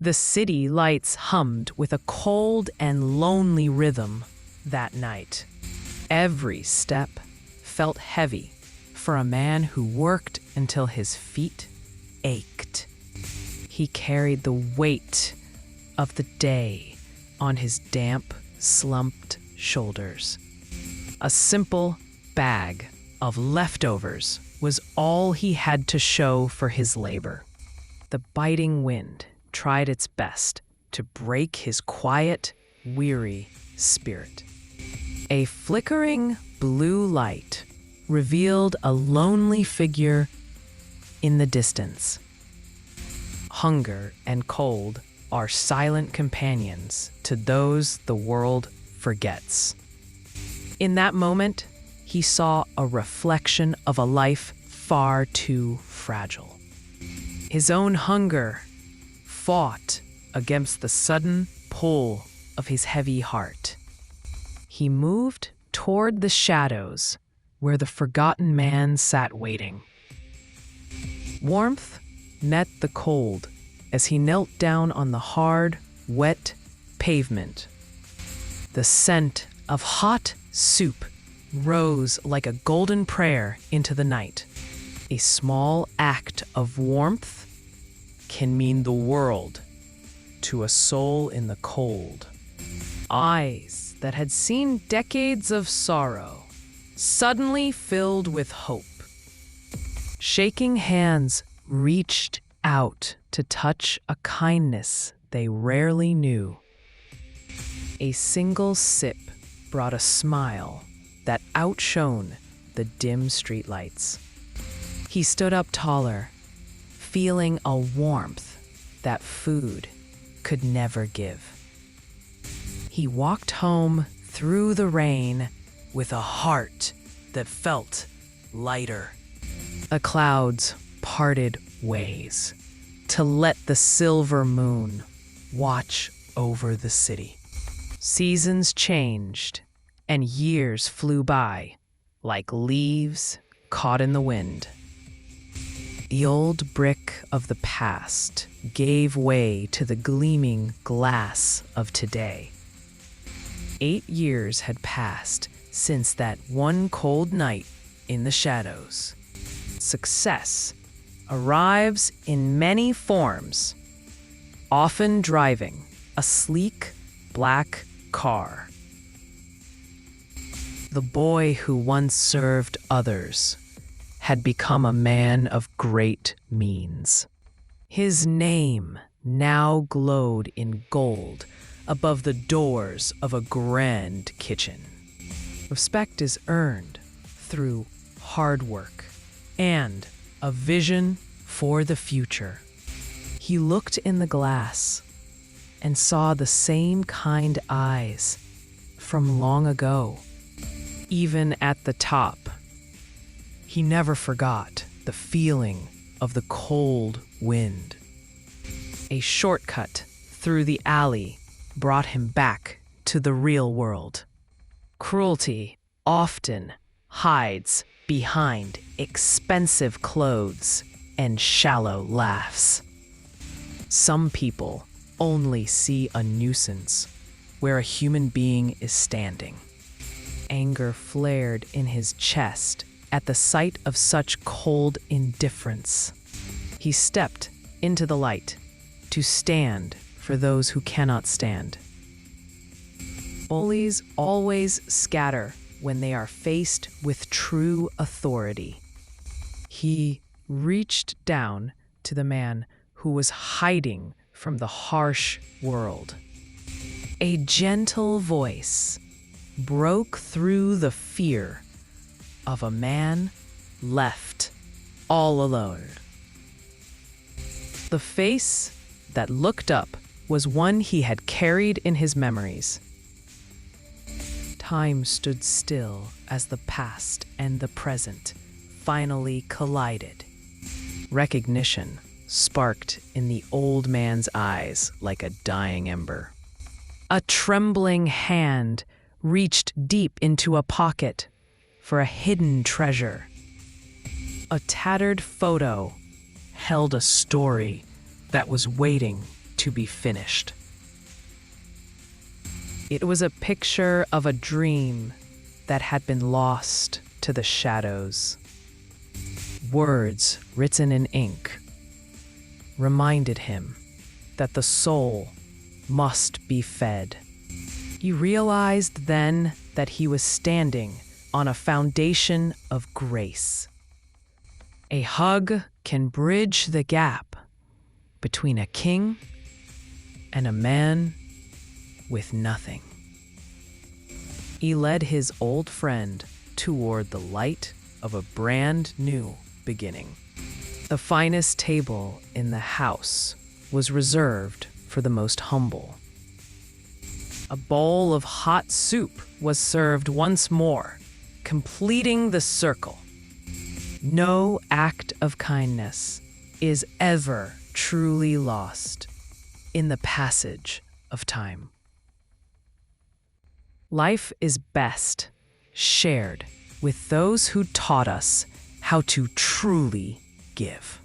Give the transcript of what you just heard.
The city lights hummed with a cold and lonely rhythm that night. Every step felt heavy for a man who worked until his feet ached. He carried the weight of the day on his damp, slumped shoulders. A simple bag of leftovers was all he had to show for his labor. The biting wind tried its best to break his quiet, weary spirit. A flickering blue light revealed a lonely figure in the distance. Hunger and cold are silent companions to those the world forgets. In that moment, he saw a reflection of a life far too fragile. His own hunger fought against the sudden pull of his heavy heart. He moved toward the shadows where the forgotten man sat waiting. Warmth met the cold as he knelt down on the hard, wet pavement. The scent of hot soup rose like a golden prayer into the night. A small act of warmth can mean the world to a soul in the cold. Eyes that had seen decades of sorrow suddenly filled with hope. Shaking hands reached out to touch a kindness they rarely knew. A single sip brought a smile that outshone the dim streetlights. He stood up taller, feeling a warmth that food could never give. He walked home through the rain with a heart that felt lighter. The clouds parted ways to let the silver moon watch over the city. Seasons changed and years flew by like leaves caught in the wind. The old brick of the past gave way to the gleaming glass of today. 8 years had passed since that one cold night in the shadows. Success arrives in many forms, often driving a sleek black car. The boy who once served others had become a man of great means. His name now glowed in gold above the doors of a grand kitchen. Respect is earned through hard work and a vision for the future. He looked in the glass and saw the same kind eyes from long ago. Even at the top, he never forgot the feeling of the cold wind. A shortcut through the alley brought him back to the real world. Cruelty often hides behind expensive clothes and shallow laughs. Some people only see a nuisance where a human being is standing. Anger flared in his chest at the sight of such cold indifference. He stepped into the light to stand for those who cannot stand. Bullies always scatter when they are faced with true authority. He reached down to the man who was hiding from the harsh world. A gentle voice broke through the fear of a man left all alone. The face that looked up was one he had carried in his memories. Time stood still as the past and the present finally collided. Recognition sparked in the old man's eyes like a dying ember. A trembling hand reached deep into a pocket for a hidden treasure. A tattered photo held a story that was waiting to be finished. It was a picture of a dream that had been lost to the shadows. Words written in ink reminded him that the soul must be fed. He realized then that he was standing on a foundation of grace. A hug can bridge the gap between a king and a man with nothing. He led his old friend toward the light of a brand new beginning. The finest table in the house was reserved for the most humble. A bowl of hot soup was served once more, completing the circle. No act of kindness is ever truly lost in the passage of time. Life is best shared with those who taught us how to truly give.